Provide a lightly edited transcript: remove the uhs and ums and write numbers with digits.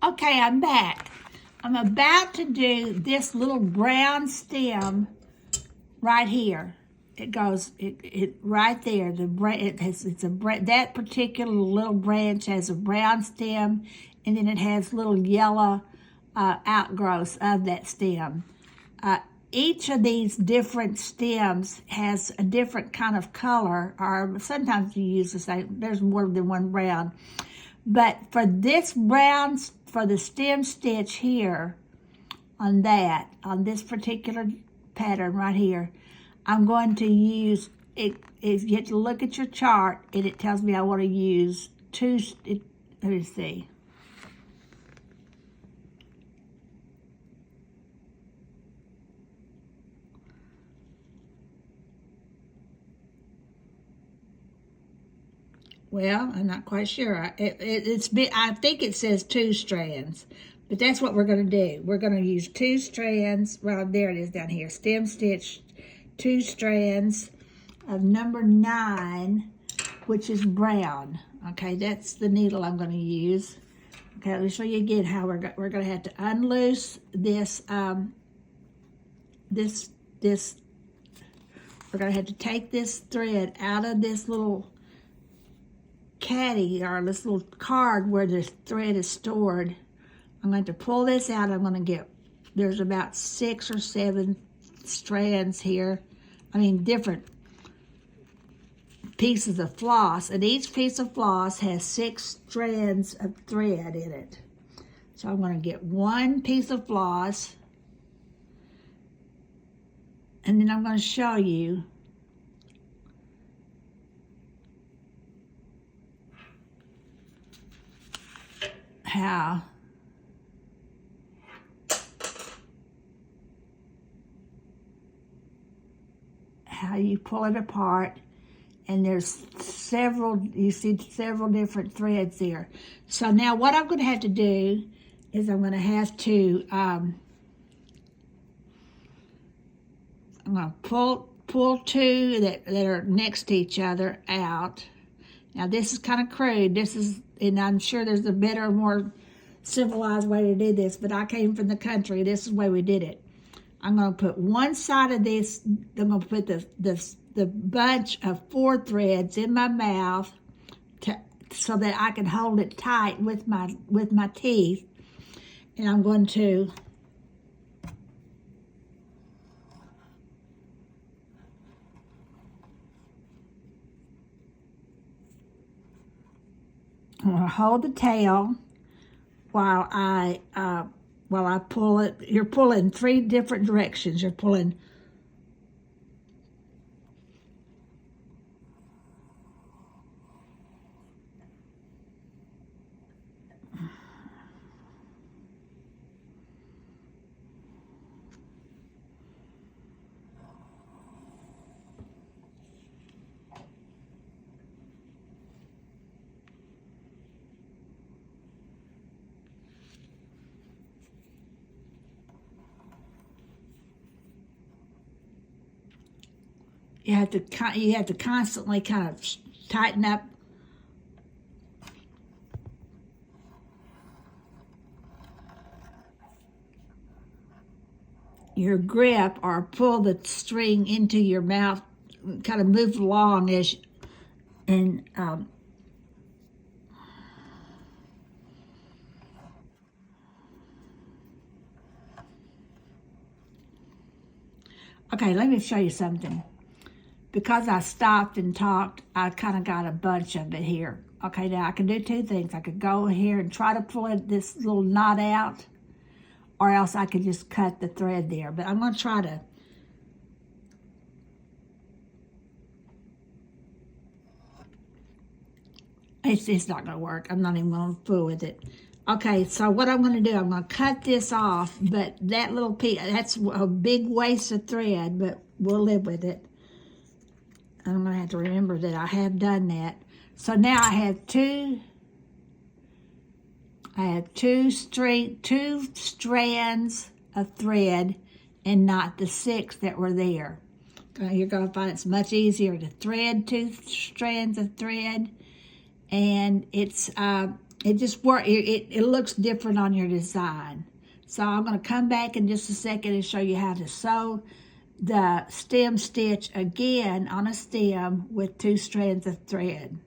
Okay, I'm back. I'm about to do this little brown stem right here. It goes, it right there. That particular little branch has a brown stem, and then it has little yellow outgrowths of that stem. Each of these different stems has a different kind of color, or sometimes you use the same. There's more than one brown. But for this brown, for the stem stitch here, on this particular pattern right here, I'm going to use it. If you have to look at your chart, and it tells me I want to use let me see. Well, I'm not quite sure. I think it says 2 strands, but that's what we're going to do. We're going to use 2 strands. Well, there it is down here. Stem stitch 2 strands of number 9, which is brown. Okay, that's the needle I'm going to use. Okay, let me show you again how we're going to have to unloose this. We're going to have to take this thread out of this little caddy, or this little card where the thread is stored. I'm going to pull this out. I'm going to get, there's about 6 or 7 strands here. I mean, different pieces of floss, and each piece of floss has 6 strands of thread in it. So I'm going to get 1 piece of floss, and then I'm going to show you how you pull it apart, and there's you see several different threads there. So now what I'm going to have to do is I'm going to have to I'm going to pull 2 that are next to each other out. Now this is kind of crude. And I'm sure there's a better, more civilized way to do this, but I came from the country. This is the way we did it. I'm going to put one side of this, I'm going to put the bunch of 4 threads in my mouth so that I can hold it tight with my teeth. And I'm going to hold the tail while I pull it. You're pulling 3 different directions. You're pulling you have to constantly kind of tighten up your grip, or pull the string into your mouth, kind of move along okay, let me show you something. Because I stopped and talked, I kind of got a bunch of it here. Okay, now I can do 2 things. I could go here and try to pull this little knot out, or else I could just cut the thread there. But I'm going to try to. It's not going to work. I'm not even going to fool with it. Okay, so what I'm going to do, I'm going to cut this off, but that little piece, that's a big waste of thread, but we'll live with it. I'm going to have to remember that I have done that. So now I have two strands of thread, and not the 6 that were there. You're going to find it's much easier to thread 2 strands of thread, and it's It just work. It looks different on your design. So I'm going to come back in just a second and show you how to sew the stem stitch again on a stem with 2 strands of thread.